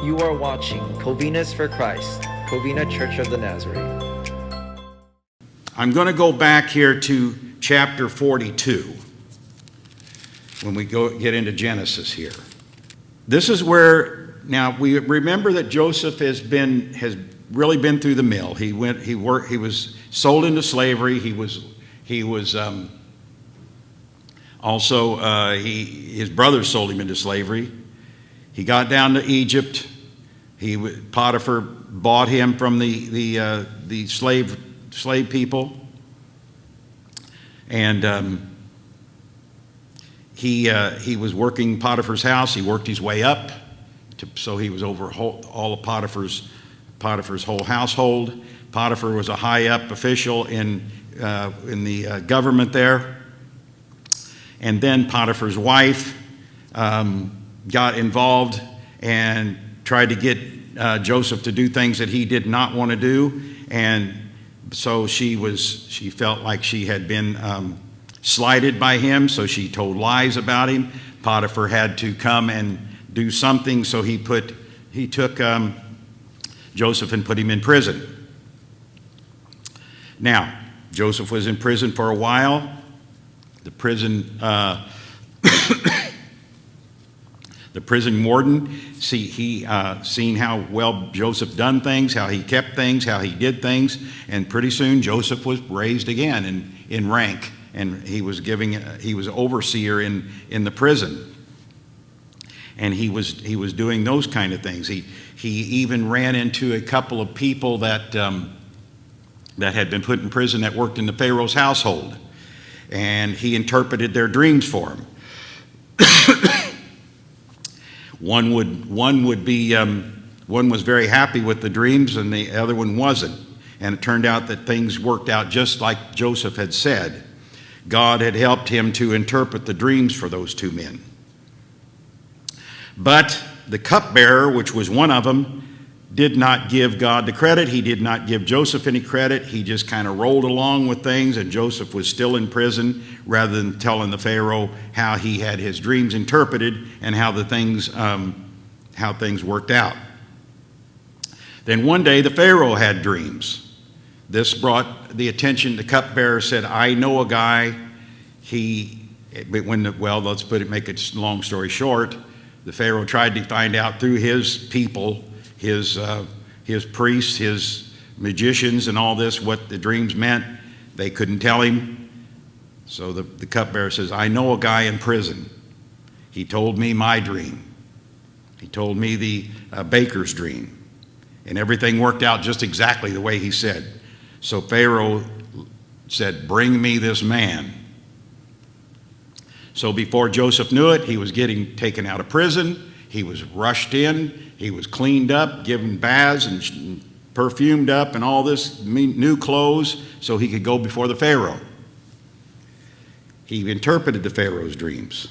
You are watching Covinas for Christ, Covina Church of the Nazarene. I'm going to go back here to chapter 42 when we get into Genesis here. This is where, now we remember that Joseph has really been through the mill. He was sold into slavery. His brothers sold him into slavery. He got down to Egypt. Potiphar bought him from the slave people, and he was working Potiphar's house. He worked his way up, so he was over all of Potiphar's whole household. Potiphar was a high up official in the government there, and then Potiphar's wife got involved and tried to get Joseph to do things that he did not want to do, and so she felt like she had been slighted by him, so she told lies about him. Potiphar had to come and do something, so he took Joseph and put him in prison. Now, Joseph was in prison for a while. The prison the prison warden, seen how well Joseph done things, how he kept things, how he did things, and pretty soon Joseph was raised again in rank, and he was overseer in the prison, and he was doing those kind of things. He even ran into a couple of people that had been put in prison that worked in the Pharaoh's household, and he interpreted their dreams for him. One was very happy with the dreams, and the other one wasn't. And it turned out that things worked out just like Joseph had said. God had helped him to interpret the dreams for those two men. But the cupbearer, which was one of them, did not give God the credit. He did not give Joseph any credit. He just kind of rolled along with things, and Joseph was still in prison rather than telling the Pharaoh how he had his dreams interpreted and how things worked out. Then one day the Pharaoh had dreams. This brought the attention. The cupbearer said, "I know a guy." Make it long story short, the Pharaoh tried to find out through his people, his priests, his magicians, and all this, what the dreams meant. They couldn't tell him. So the cupbearer says, "I know a guy in prison. He told me my dream. He told me the baker's dream. And everything worked out just exactly the way he said." So Pharaoh said, "Bring me this man." So before Joseph knew it, he was getting taken out of prison. He was rushed in. He was cleaned up, given baths and perfumed up and all this, new clothes, so he could go before the Pharaoh. He interpreted the Pharaoh's dreams.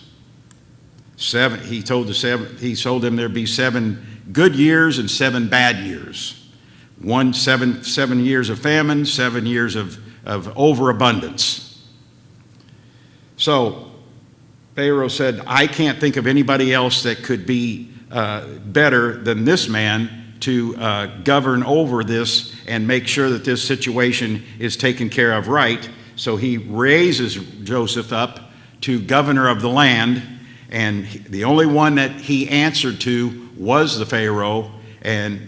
He told them there'd be 7 good years and 7 bad years. 7 years of famine, 7 years of overabundance. So Pharaoh said, "I can't think of anybody else that could be better than this man to govern over this and make sure that this situation is taken care of right." So he raises Joseph up to governor of the land, and the only one that he answered to was the Pharaoh, and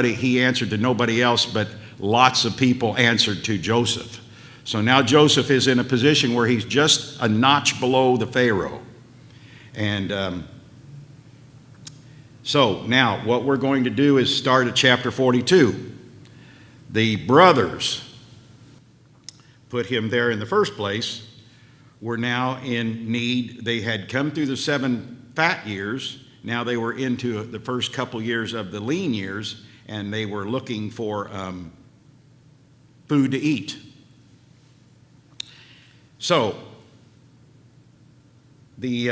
he answered to nobody else, but lots of people answered to Joseph. So now Joseph is in a position where he's just a notch below the Pharaoh. And so now what we're going to do is start at chapter 42. The brothers put him there in the first place were now in need. They had come through the 7 fat years. Now they were into the first couple years of the lean years, and they were looking for food to eat. So they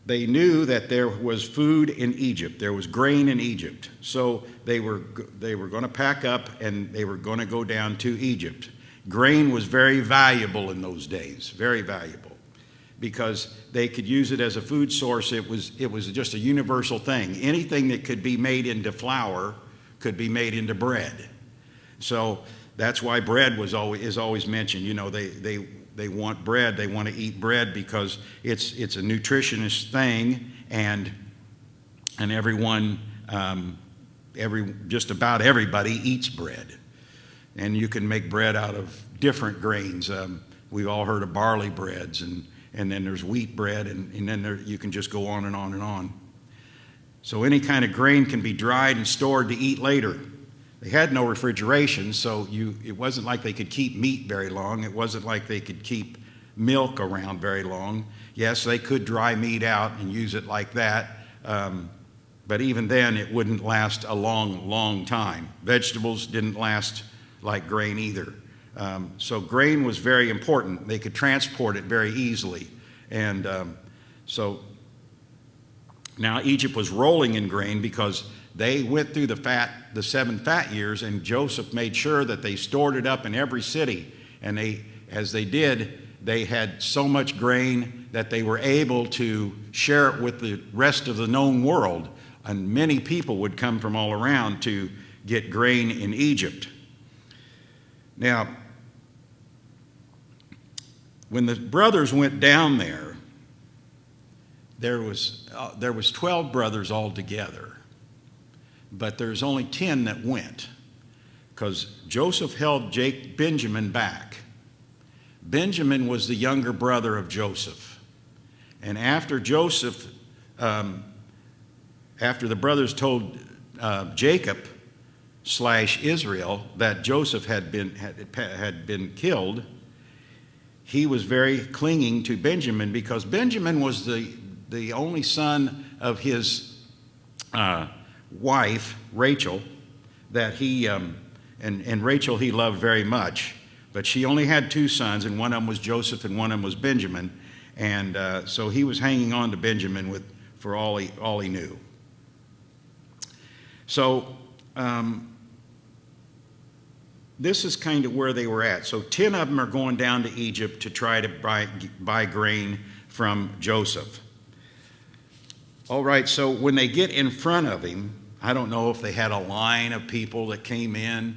knew that there was food in Egypt. There was grain in Egypt. So they were going to pack up, and they were going to go down to Egypt. Grain was very valuable in those days, very valuable. because they could use it as a food source. It was just a universal thing. Anything that could be made into flour could be made into bread. So that's why bread is always mentioned. You know, they want bread. They want to eat bread because it's a nutritious thing, and everyone, just about everybody eats bread. And you can make bread out of different grains. We've all heard of barley breads, and then there's wheat bread, and then you can just go on and on and on. So any kind of grain can be dried and stored to eat later. They had no refrigeration, so it wasn't like they could keep meat very long. It wasn't like they could keep milk around very long. Yes, they could dry meat out and use it like that, but even then it wouldn't last a long time. Vegetables didn't last like grain either. So grain was very important. They could transport it very easily. And so now Egypt was rolling in grain because they went through the 7 fat years, and Joseph made sure that they stored it up in every city. And as they did, they had so much grain that they were able to share it with the rest of the known world. And many people would come from all around to get grain in Egypt. Now, when the brothers went down there was 12 brothers altogether, but there's only 10 that went because Joseph held Benjamin back. Benjamin was the younger brother of Joseph, and after the brothers told Jacob / Israel that Joseph had been killed, he was very clinging to Benjamin because Benjamin was the only son of his wife, Rachel, that he, and Rachel he loved very much, but she only had 2 sons, and one of them was Joseph and one of them was Benjamin, and so he was hanging on to Benjamin for all he knew. So this is kind of where they were at. So 10 of them are going down to Egypt to try to buy grain from Joseph. All right, so when they get in front of him, I don't know if they had a line of people that came in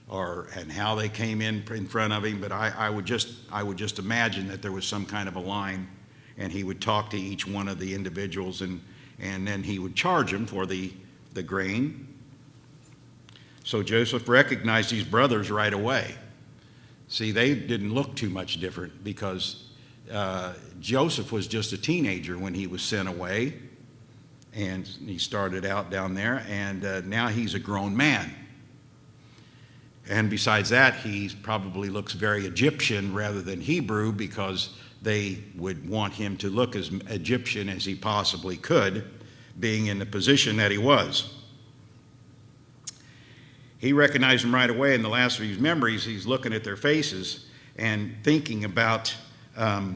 and how they came in front of him, but I would just imagine that there was some kind of a line, and he would talk to each one of the individuals, and then he would charge them for the grain. So Joseph recognized these brothers right away. See, they didn't look too much different because Joseph was just a teenager when he was sent away, and he started out down there, and now he's a grown man. And besides that, he probably looks very Egyptian rather than Hebrew because they would want him to look as Egyptian as he possibly could, being in the position that he was. He recognized them right away. In the last of his memories, he's looking at their faces and thinking about the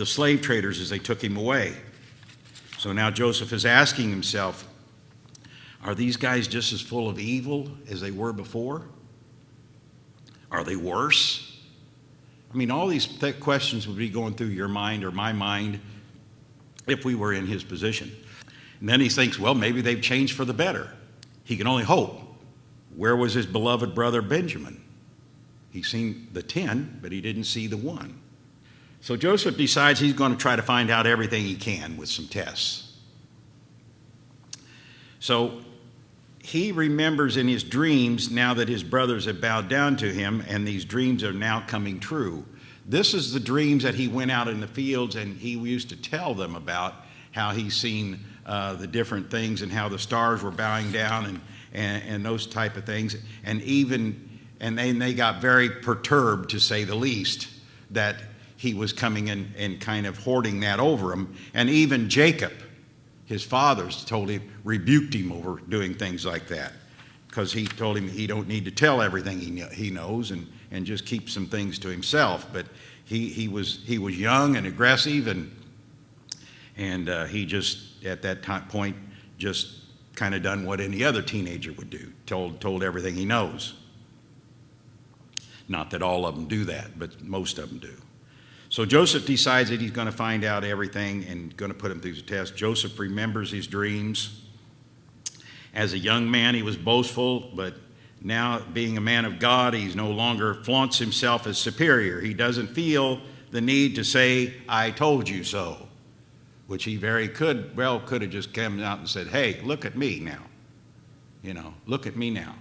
slave traders as they took him away. So now Joseph is asking himself, are these guys just as full of evil as they were before? Are they worse? I mean, all these questions would be going through your mind or my mind if we were in his position. And then he thinks, well, maybe they've changed for the better. He can only hope. Where was his beloved brother Benjamin? He's seen the 10, but he didn't see the 1. So Joseph decides he's going to try to find out everything he can with some tests. So he remembers in his dreams now that his brothers have bowed down to him, and these dreams are now coming true. This is the dreams that he went out in the fields and he used to tell them about how he's seen the different things and how the stars were bowing down and those type of things. And they got very perturbed, to say the least, that he was coming in and kind of hoarding that over him. And even Jacob, his fathers, rebuked him over doing things like that, because he told him he don't need to tell everything he knows and just keep some things to himself. But he was young and aggressive, and he just at that point just kind of done what any other teenager would do, told everything he knows. Not that all of them do that, but most of them do. So Joseph decides that he's going to find out everything and going to put him through the test. Joseph remembers his dreams. As a young man, he was boastful, but now being a man of God, he's no longer flaunts himself as superior. He doesn't feel the need to say, "I told you so," which he could have just come out and said, "Hey, look at me now. Look at me now.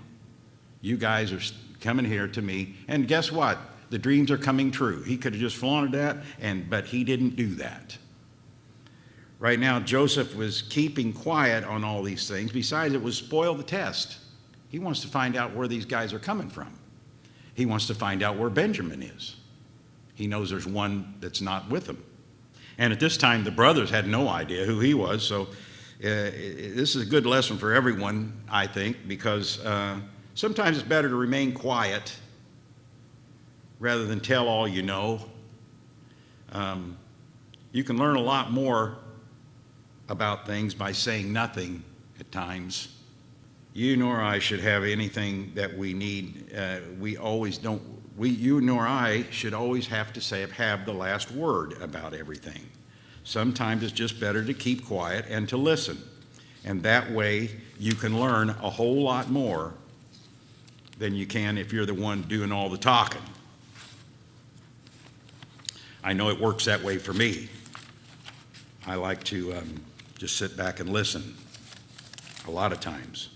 You guys are coming here to me." And guess what? The dreams are coming true. He could have just flaunted that, but he didn't do that. Right now, Joseph was keeping quiet on all these things. Besides, it was spoil the test. He wants to find out where these guys are coming from. He wants to find out where Benjamin is. He knows there's one that's not with him. And at this time, the brothers had no idea who he was. So this is a good lesson for everyone, I think, because sometimes it's better to remain quiet rather than tell all you know. You can learn a lot more about things by saying nothing at times. You nor I should have anything that we need. You nor I should always have to have the last word about everything. Sometimes it's just better to keep quiet and to listen. And that way you can learn a whole lot more than you can if you're the one doing all the talking. I know it works that way for me. I like to just sit back and listen a lot of times.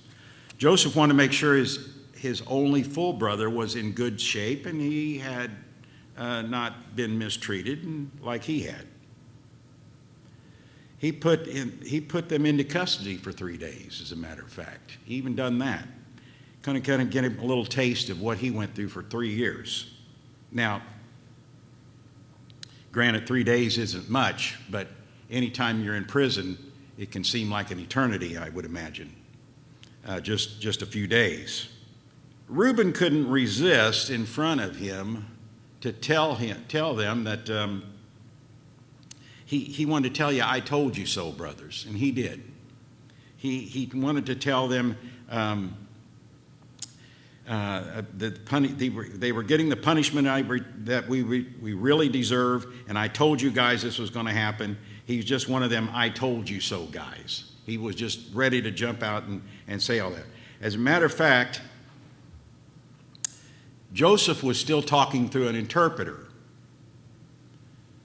Joseph wanted to make sure his only full brother was in good shape and he had not been mistreated like he had. He put them into custody for 3 days, as a matter of fact. He even done that. Kind of get him a little taste of what he went through for 3 years. Now, granted, 3 days isn't much, but anytime you're in prison, it can seem like an eternity, I would imagine. Just a few days. Reuben couldn't resist in front of him to tell them that he wanted to tell you, "I told you so, brothers," and he did. He wanted to tell them they were getting the punishment that we really deserve, and I told you guys this was going to happen. He's just one of them "I told you so" guys. He was just ready to jump out and say all that. As a matter of fact, Joseph was still talking through an interpreter.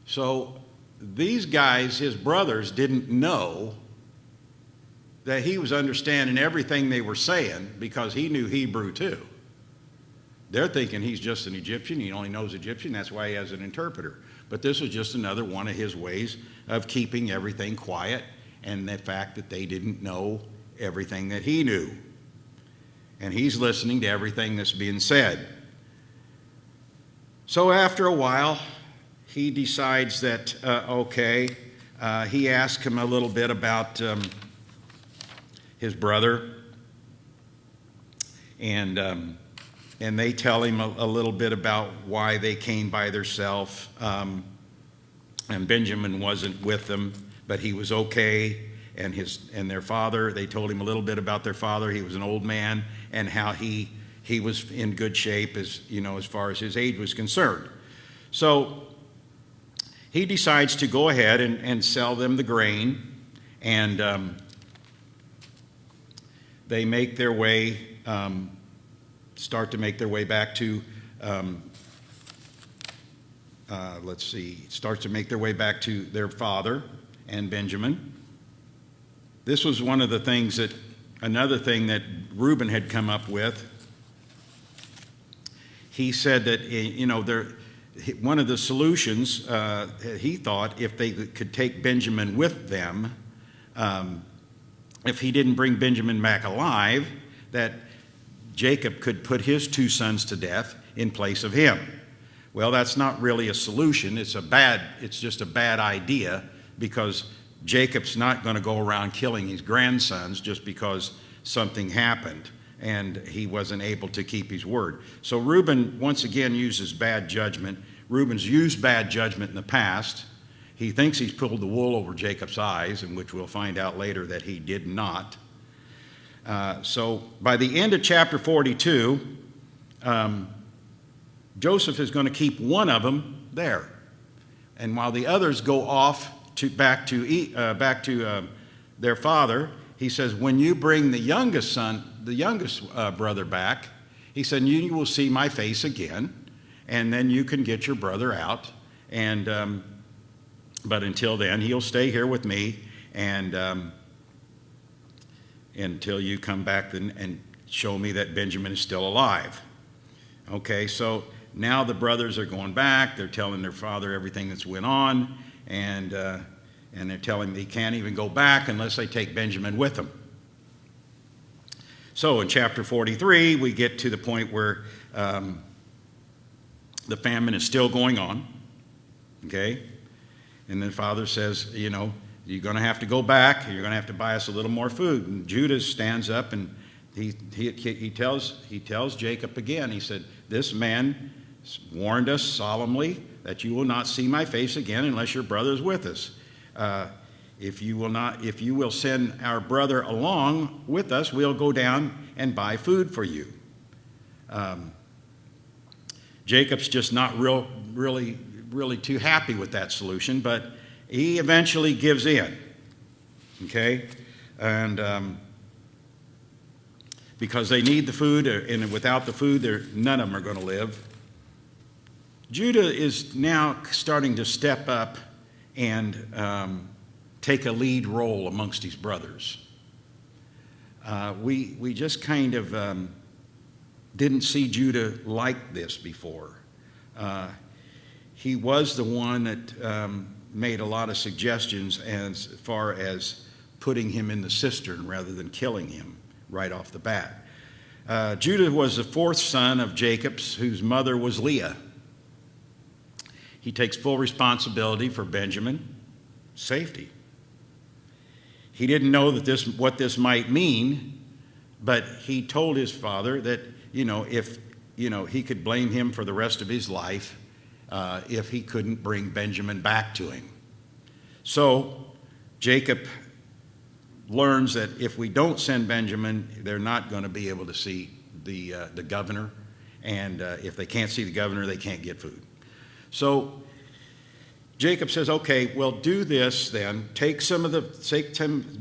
So these guys, his brothers, didn't know that he was understanding everything they were saying because he knew Hebrew too. They're thinking he's just an Egyptian. He only knows Egyptian. That's why he has an interpreter. But this was just another one of his ways of keeping everything quiet, and the fact that they didn't know everything that he knew. And he's listening to everything that's being said. So after a while, he decides that, he asks him a little bit about his brother. And they tell him a little bit about why they came by themselves. And Benjamin wasn't with them, but he was okay. And their father, they told him a little bit about their father. He was an old man, and how he was in good shape as far as his age was concerned. So he decides to go ahead and sell them the grain, and they make their way, start to make their way back to, starts to make their way back to their father and Benjamin. This was another thing that Reuben had come up with. He said that, one of the solutions, he thought, if they could take Benjamin with them, if he didn't bring Benjamin back alive, that Jacob could put his 2 sons to death in place of him. Well, that's not really a solution. It's just a bad idea, because Jacob's not going to go around killing his grandsons just because something happened and he wasn't able to keep his word. So Reuben once again uses bad judgment. Reuben's used bad judgment in the past. He thinks he's pulled the wool over Jacob's eyes, in which we'll find out later that he did not. So by the end of chapter 42, Joseph is going to keep one of them there. And while the others go off back to their father, he says, when you bring the youngest brother back, he said, you will see my face again, and then you can get your brother out. And but until then, he'll stay here with me, and until you come back and show me that Benjamin is still alive. Okay, so now the brothers are going back. They're telling their father everything that's went on, and they're telling him he can't even go back unless they take Benjamin with them. So in chapter 43, we get to the point where the famine is still going on, okay? And the father says, you're going to have to go back. You're going to have to buy us a little more food. And Judah stands up and he tells Jacob again. He said, this man warned us solemnly that you will not see my face again unless your brother is with us. If you will send our brother along with us, we'll go down and buy food for you. Jacob's just not really too happy with that solution, but he eventually gives in. Okay, and because they need the food, and without the food, none of them are going to live. Judah is now starting to step up and take a lead role amongst his brothers. We just kind of didn't see Judah like this before. He was the one that made a lot of suggestions as far as putting him in the cistern rather than killing him right off the bat. Judah was the fourth son of Jacob's, whose mother was Leah. He takes full responsibility for Benjamin's safety. He didn't know what this might mean, but he told his father that, if he could blame him for the rest of his life if he couldn't bring Benjamin back to him. So Jacob learns that if we don't send Benjamin, they're not going to be able to see the governor, and if they can't see the governor, they can't get food. So Jacob says, okay, well, do this then. Take some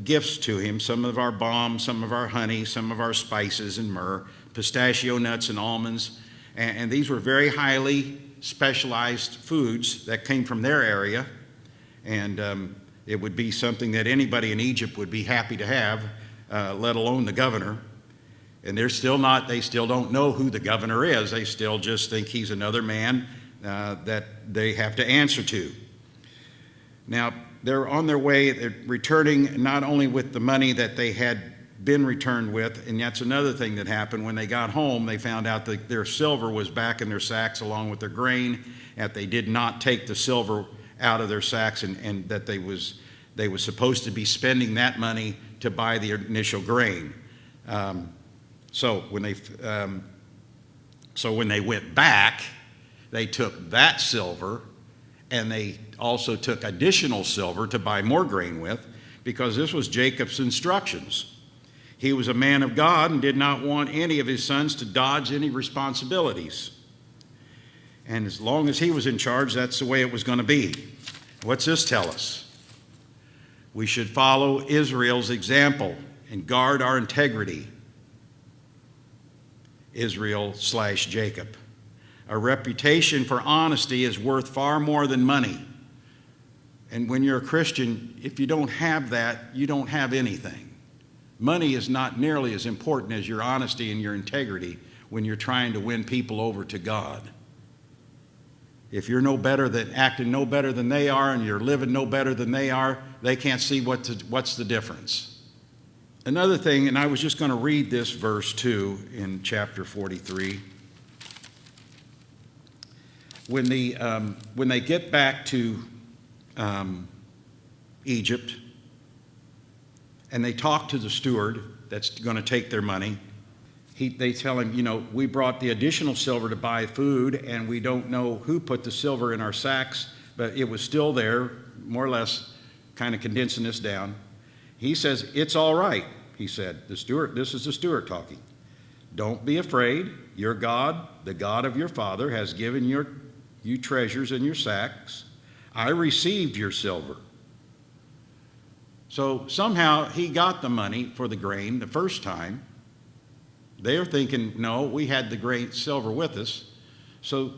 gifts to him, some of our balm, some of our honey, some of our spices and myrrh, pistachio nuts and almonds. And these were very highly specialized foods that came from their area. And it would be something that anybody in Egypt would be happy to have, let alone the governor. And they still don't know who the governor is. They still just think he's another man that they have to answer to. Now, they're on their way, they're returning not only with the money that they had been returned with, and that's another thing that happened. When they got home, they found out that their silver was back in their sacks along with their grain, that they did not take the silver out of their sacks, and that they was supposed to be spending that money to buy the initial grain. So when they went back, they took that silver, and they also took additional silver to buy more grain with, because this was Jacob's instructions. He was a man of God and did not want any of his sons to dodge any responsibilities. And as long as he was in charge, that's the way it was going to be. What's this tell us? We should follow Israel's example and guard our integrity. Israel/Jacob. A reputation for honesty is worth far more than money. And when you're a Christian, if you don't have that, you don't have anything. Money is not nearly as important as your honesty and your integrity when you're trying to win people over to God. If you're acting no better than they are, and you're living no better than they are, they can't see what's the difference. Another thing, and I was just going to read this verse too in chapter 43. When they get back to Egypt, and they talk to the steward that's going to take their money, they tell him, we brought the additional silver to buy food, and we don't know who put the silver in our sacks, but it was still there, more or less, kind of condensing this down. He says, it's all right, he said. This is the steward talking. Don't be afraid. Your God, the God of your father, has given you treasures in your sacks. I received your silver. So somehow he got the money for the grain the first time. They're thinking, no, we had the grain silver with us. So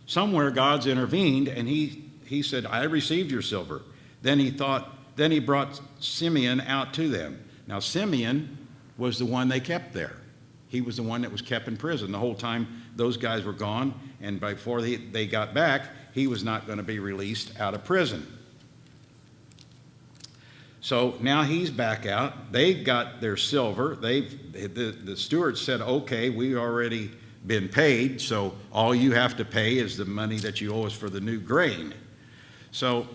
somewhere God's intervened, and he said, I received your silver. Then he brought Simeon out to them. Now Simeon was the one they kept there. He was the one that was kept in prison the whole time those guys were gone, and before they got back, he was not going to be released out of prison. So now he's back out. They got their silver. The stewards said, okay, we've already been paid, so all you have to pay is the money that you owe us for the new grain. So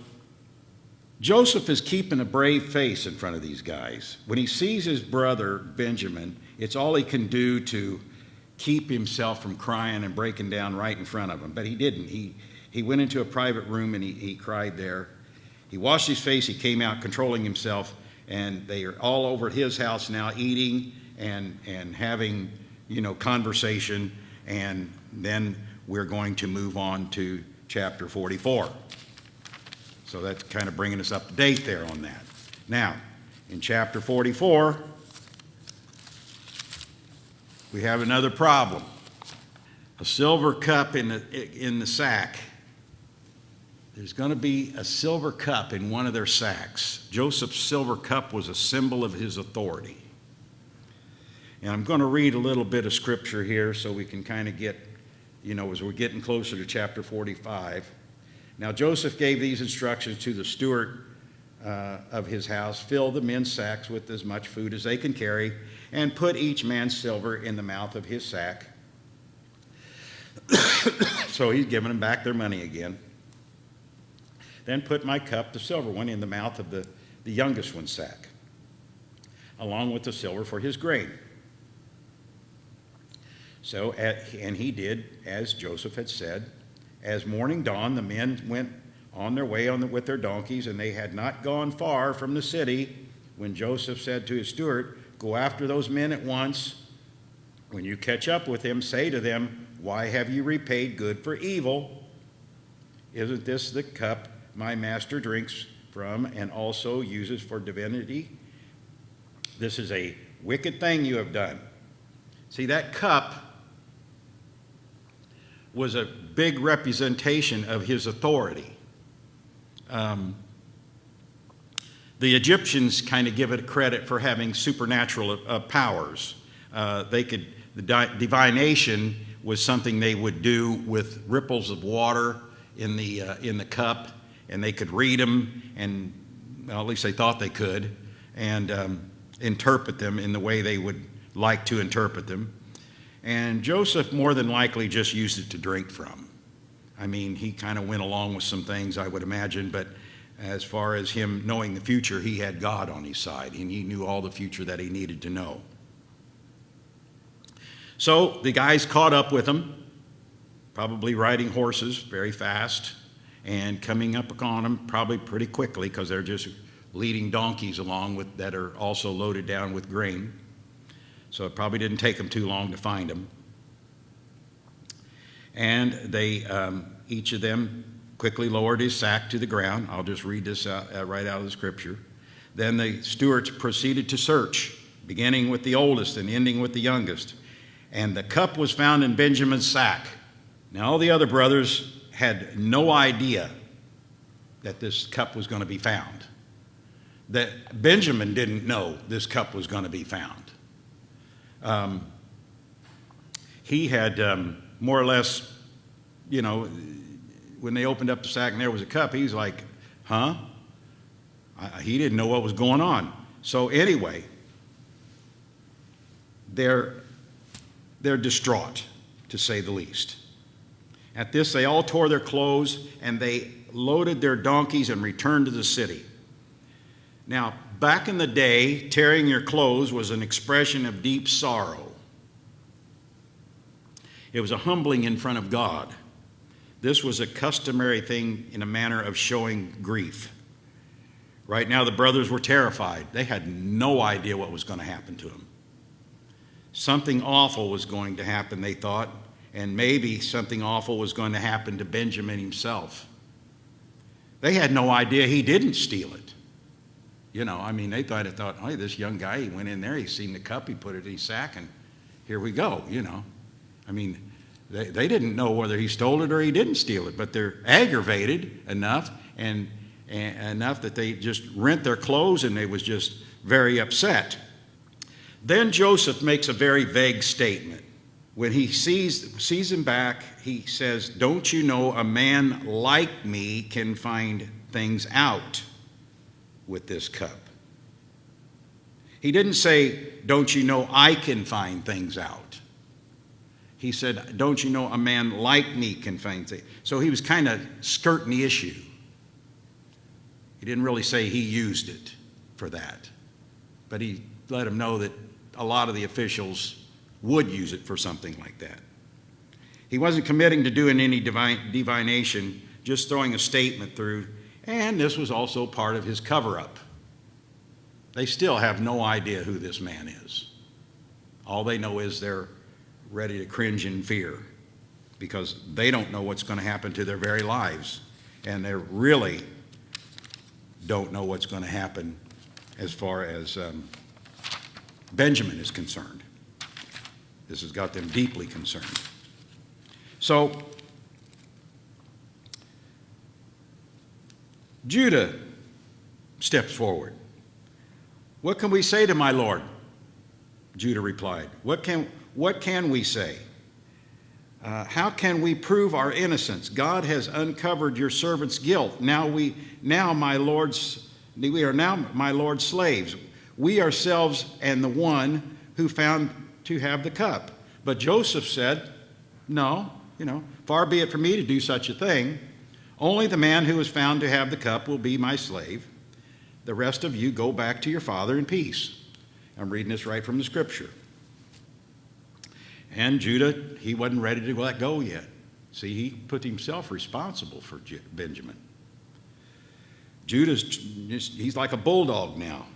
Joseph is keeping a brave face in front of these guys. When he sees his brother Benjamin, it's all he can do to keep himself from crying and breaking down right in front of him. But he didn't. He went into a private room and he cried there. He washed his face, he came out controlling himself, and they are all over at his house now eating and having, conversation, and then we're going to move on to chapter 44. So that's kind of bringing us up to date there on that. Now, in chapter 44, we have another problem. A silver cup in the sack. There's going to be a silver cup in one of their sacks. Joseph's silver cup was a symbol of his authority. And I'm going to read a little bit of scripture here so we can kind of get, as we're getting closer to chapter 45. Now Joseph gave these instructions to the steward of his house: fill the men's sacks with as much food as they can carry, and put each man's silver in the mouth of his sack. So he's giving them back their money again. Then put my cup, the silver one, in the mouth of the youngest one's sack, along with the silver for his grain. So, and he did as Joseph had said. As morning dawned, the men went on their way with their donkeys, and they had not gone far from the city when Joseph said to his steward, go after those men at once. When you catch up with them, say to them, why have you repaid good for evil? Isn't this the cup my master drinks from and also uses for divinity? This is a wicked thing you have done. See, that cup was a big representation of his authority. The Egyptians kind of give it credit for having supernatural powers. Divination was something they would do with ripples of water in the cup, and they could read them, and well, at least they thought they could, and interpret them in the way they would like to interpret them. And Joseph more than likely just used it to drink from. I mean, he kind of went along with some things, I would imagine, but as far as him knowing the future, he had God on his side, and he knew all the future that he needed to know. So the guys caught up with him, probably riding horses very fast, and coming up on them probably pretty quickly because they're just leading donkeys along that are also loaded down with grain. So it probably didn't take them too long to find them. And they, each of them quickly lowered his sack to the ground. I'll just read this right out of the scripture. Then the stewards proceeded to search, beginning with the oldest and ending with the youngest. And the cup was found in Benjamin's sack. Now all the other brothers had no idea that this cup was going to be found. That Benjamin didn't know this cup was going to be found. He had more or less, when they opened up the sack and there was a cup, he's like, huh? He didn't know what was going on. So anyway, they're distraught, to say the least. At this, they all tore their clothes, and they loaded their donkeys and returned to the city. Now, back in the day, tearing your clothes was an expression of deep sorrow. It was a humbling in front of God. This was a customary thing in a manner of showing grief. Right now, the brothers were terrified. They had no idea what was going to happen to them. Something awful was going to happen, they thought, and maybe something awful was going to happen to Benjamin himself. They had no idea he didn't steal it. They thought, hey, this young guy, he went in there, he seen the cup, he put it in his sack, and here we go, They didn't know whether he stole it or he didn't steal it, but they're aggravated enough and enough that they just rent their clothes, and they was just very upset. Then Joseph makes a very vague statement. When he sees him back, he says, "Don't you know a man like me can find things out with this cup?" He didn't say, "Don't you know I can find things out?" He said, "Don't you know a man like me can find things?" So he was kind of skirting the issue. He didn't really say he used it for that, but he let him know that a lot of the officials would use it for something like that. He wasn't committing to doing any divination, just throwing a statement through, and this was also part of his cover-up. They still have no idea who this man is. All they know is they're ready to cringe in fear because they don't know what's going to happen to their very lives, and they really don't know what's going to happen as far as Benjamin is concerned. This has got them deeply concerned. So, Judah steps forward. "What can we say to my Lord?" Judah replied. What can we say? How can we prove our innocence? God has uncovered your servant's guilt. We are now my Lord's slaves. We ourselves and the one who found to have the cup. But Joseph said, "No, far be it from me to do such a thing. Only the man who was found to have the cup will be my slave. The rest of you go back to your father in peace." I'm reading this right from the scripture. And Judah, he wasn't ready to let go yet. See, he put himself responsible for Benjamin. He's like a bulldog now.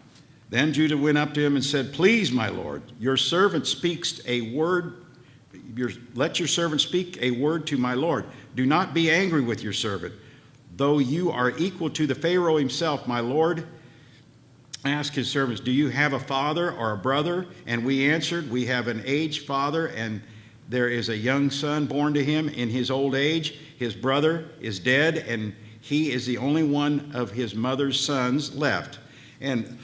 Then Judah went up to him and said, "Please, my lord, your servant speaks a word. Let your servant speak a word to my lord. Do not be angry with your servant. Though you are equal to the Pharaoh himself, my lord asked his servants, 'Do you have a father or a brother?' And we answered, 'We have an aged father, and there is a young son born to him in his old age. His brother is dead, and he is the only one of his mother's sons left. And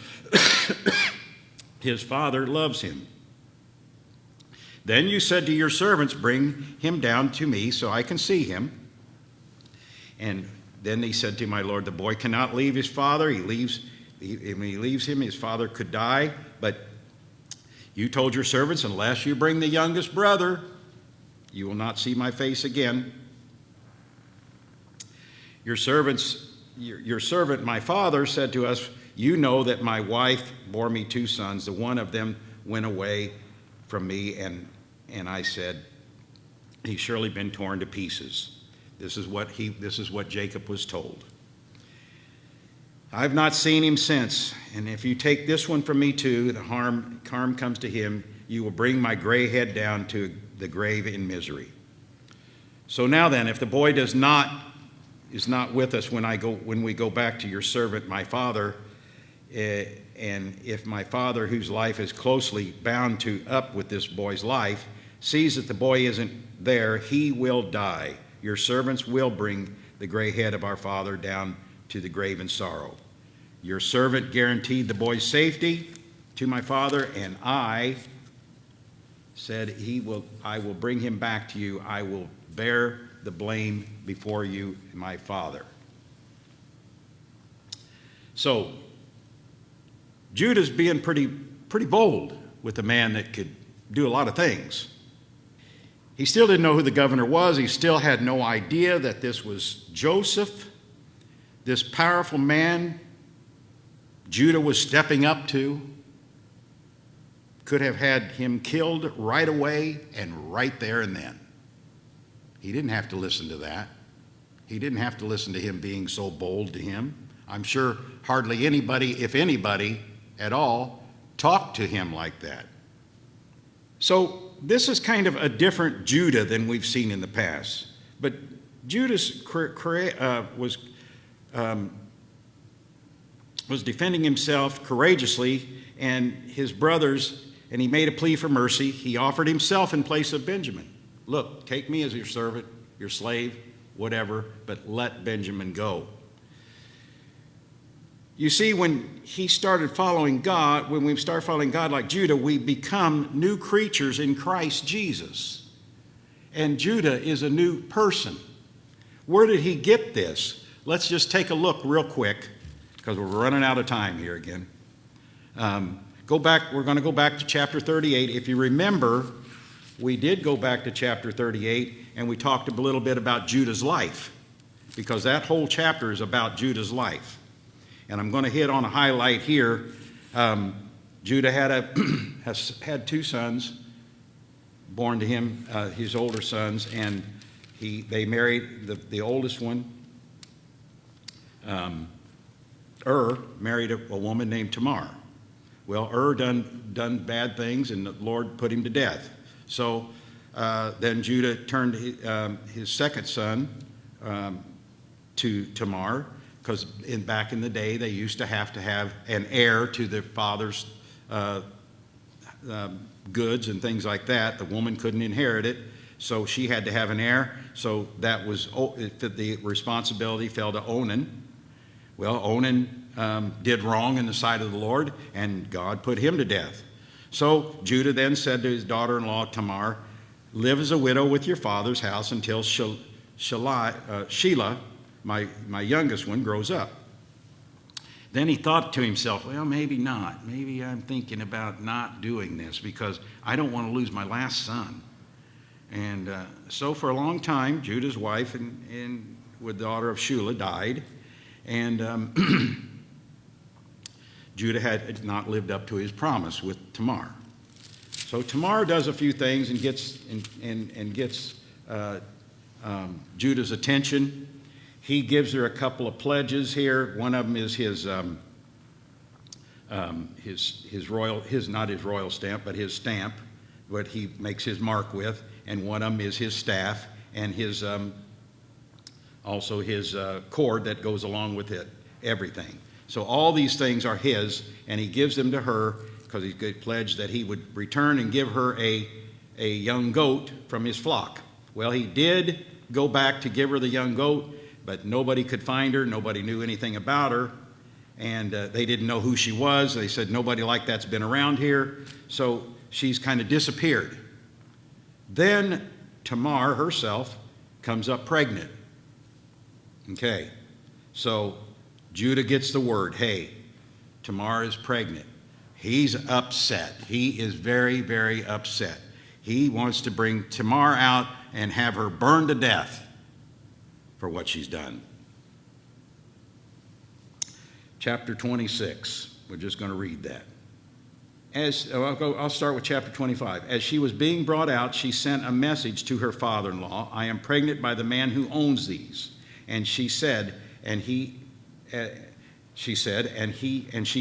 his father loves him.' Then you said to your servants, 'Bring him down to me so I can see him.' And then he said to my lord, 'The boy cannot leave his father. When he leaves him, his father could die. But you told your servants, unless you bring the youngest brother, you will not see my face again. Your servant, my father, said to us, you know that my wife bore me 2 sons. The one of them went away from me, and I said, he's surely been torn to pieces.'" This is what Jacob was told. "I've not seen him since, and if you take this one from me too, the harm comes to him. You will bring my gray head down to the grave in misery. So now then, if the boy is not with us when we go back to your servant, my father, and if my father, whose life is closely bound up with this boy's life, sees that the boy isn't there, he will die. Your servants will bring the gray head of our father down to the grave in sorrow. Your servant guaranteed the boy's safety to my father, and I said, I will bring him back to you. I will bear the blame before you, my father." So Judah's being pretty bold with a man that could do a lot of things. He still didn't know who the governor was. He still had no idea that this was Joseph, this powerful man Judah was stepping up to. Could have had him killed right away and right there and then. He didn't have to listen to that. He didn't have to listen to him being so bold to him. I'm sure hardly anybody, if anybody at all, talked to him like that. So this is kind of a different Judah than we've seen in the past. But Judah was was defending himself courageously, and his brothers, and he made a plea for mercy. He offered himself in place of Benjamin. Look, take me as your servant, your slave, whatever, but let Benjamin go. You see, when he started following God, when we start following God like Judah, we become new creatures in Christ Jesus. And Judah is a new person. Where did he get this? Let's just take a look real quick, because we're running out of time here again. We're going to go back to chapter 38. If you remember, we did go back to chapter 38, and we talked a little bit about Judah's life, because that whole chapter is about Judah's life. And I'm going to hit on a highlight here. Judah has had two sons born to him, his older sons, and they married the oldest one. Married a woman named Tamar. Well, done bad things, and the Lord put him to death. So then Judah turned his second son to Tamar, because back in the day they used to have an heir to their father's goods and things like that. The woman couldn't inherit it, so she had to have an heir. So that was the responsibility fell to Onan. Well, Onan did wrong in the sight of the Lord, and God put him to death. So Judah then said to his daughter-in-law Tamar, "Live as a widow with your father's house until Shelah, my youngest one, grows up." Then he thought to himself, well, maybe not. Maybe I'm thinking about not doing this because I don't want to lose my last son. And so for a long time, Judah's wife and with the daughter of Shelah died. And Judah had not lived up to his promise with Tamar. So Tamar does a few things and gets Judah's attention. He gives her a couple of pledges here. One of them is his not his royal stamp, but his stamp, what he makes his mark with, and one of them is his staff and his also his cord that goes along with it, everything. So all these things are his, and he gives them to her because he pledged that he would return and give her a young goat from his flock. Well, he did go back to give her the young goat, but nobody could find her. Nobody knew anything about her, and they didn't know who she was. They said, nobody like that's been around here. So she's kind of disappeared. Then Tamar herself comes up pregnant. Okay, so Judah gets the word, hey, Tamar is pregnant. He's upset. He is very, very upset. He wants to bring Tamar out and have her burned to death for what she's done. Chapter 26. We're just going to read that. I'll start with chapter 25. As she was being brought out, she sent a message to her father-in-law. "I am pregnant by the man who owns these." And she said, and she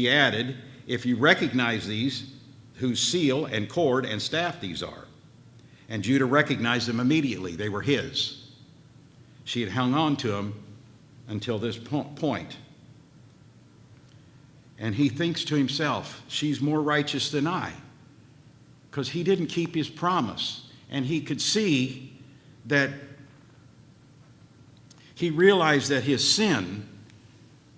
added, "If you recognize these, whose seal and cord and staff these are." And Judah recognized them immediately. They were his. She had hung on to him until this point. And he thinks to himself, she's more righteous than I, because he didn't keep his promise. And he could see that he realized that his sin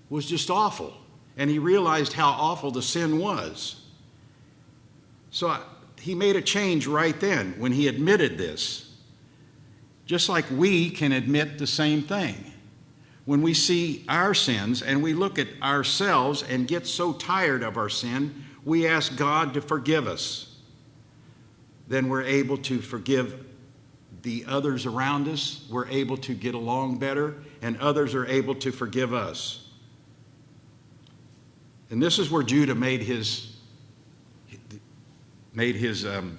was just awful. And he realized how awful the sin was. So he made a change right then when he admitted this. Just like we can admit the same thing. When we see our sins and we look at ourselves and get so tired of our sin, we ask God to forgive us. Then we're able to forgive the others around us. We're able to get along better, and others are able to forgive us. And this is where Judah made his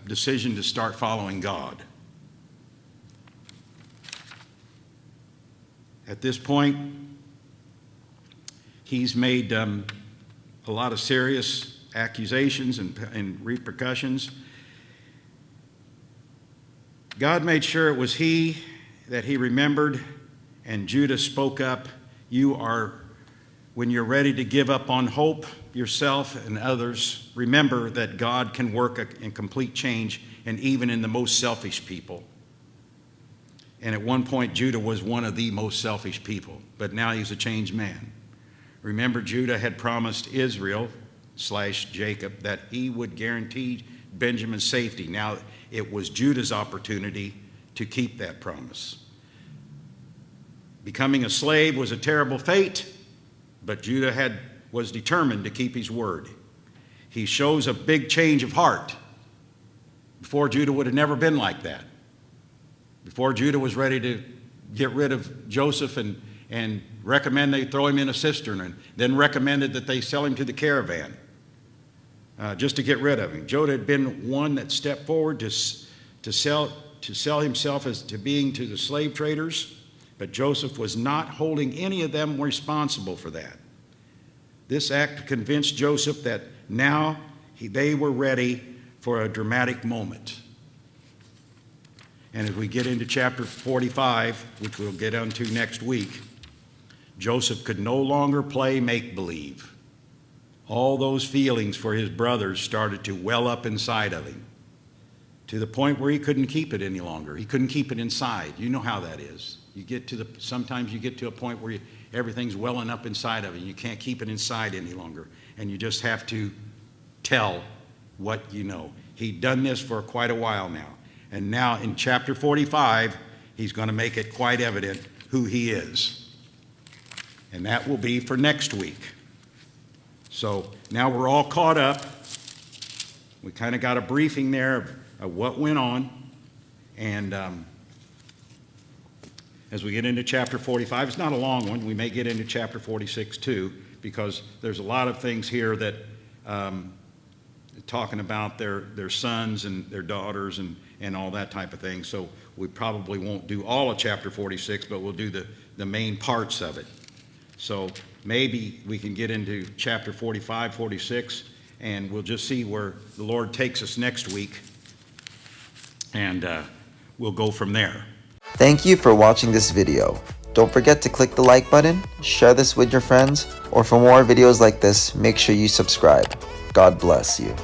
decision to start following God. At this point, he's made a lot of serious accusations and repercussions. God made sure it was that he remembered, and Judah spoke up, "You are when you're ready to give up on hope, yourself and others, remember that God can work in complete change, and even in the most selfish people. And at one point, Judah was one of the most selfish people, but now he's a changed man. Remember, Judah had promised Israel / Jacob that he would guarantee Benjamin's safety. Now it was Judah's opportunity to keep that promise. Becoming a slave was a terrible fate, but Judah was determined to keep his word. He shows a big change of heart. Before, Judah would have never been like that. Before, Judah was ready to get rid of Joseph and recommend they throw him in a cistern, and then recommended that they sell him to the caravan just to get rid of him. Judah had been one that stepped forward to sell himself as to being to the slave traders, but Joseph was not holding any of them responsible for that. This act convinced Joseph that now they were ready for a dramatic moment. And as we get into chapter 45, which we'll get onto next week, Joseph could no longer play make-believe. All those feelings for his brothers started to well up inside of him, to the point where he couldn't keep it any longer. He couldn't keep it inside. You know how that is. Sometimes you get to a point where everything's welling up inside of you. You can't keep it inside any longer, and you just have to tell what you know. He'd done this for quite a while now, and now in chapter 45, he's going to make it quite evident who he is, and that will be for next week. So now we're all caught up. We kind of got a briefing there of what went on, and as we get into chapter 45, it's not a long one. We may get into chapter 46 too, because there's a lot of things here that talking about their sons and their daughters and all that type of thing. So we probably won't do all of chapter 46, but we'll do the main parts of it. So maybe we can get into chapter 45, 46, and we'll just see where the Lord takes us next week, and we'll go from there. Thank you for watching this video. Don't forget to click the like button, share this with your friends, or for more videos like this, make sure you subscribe. God bless you.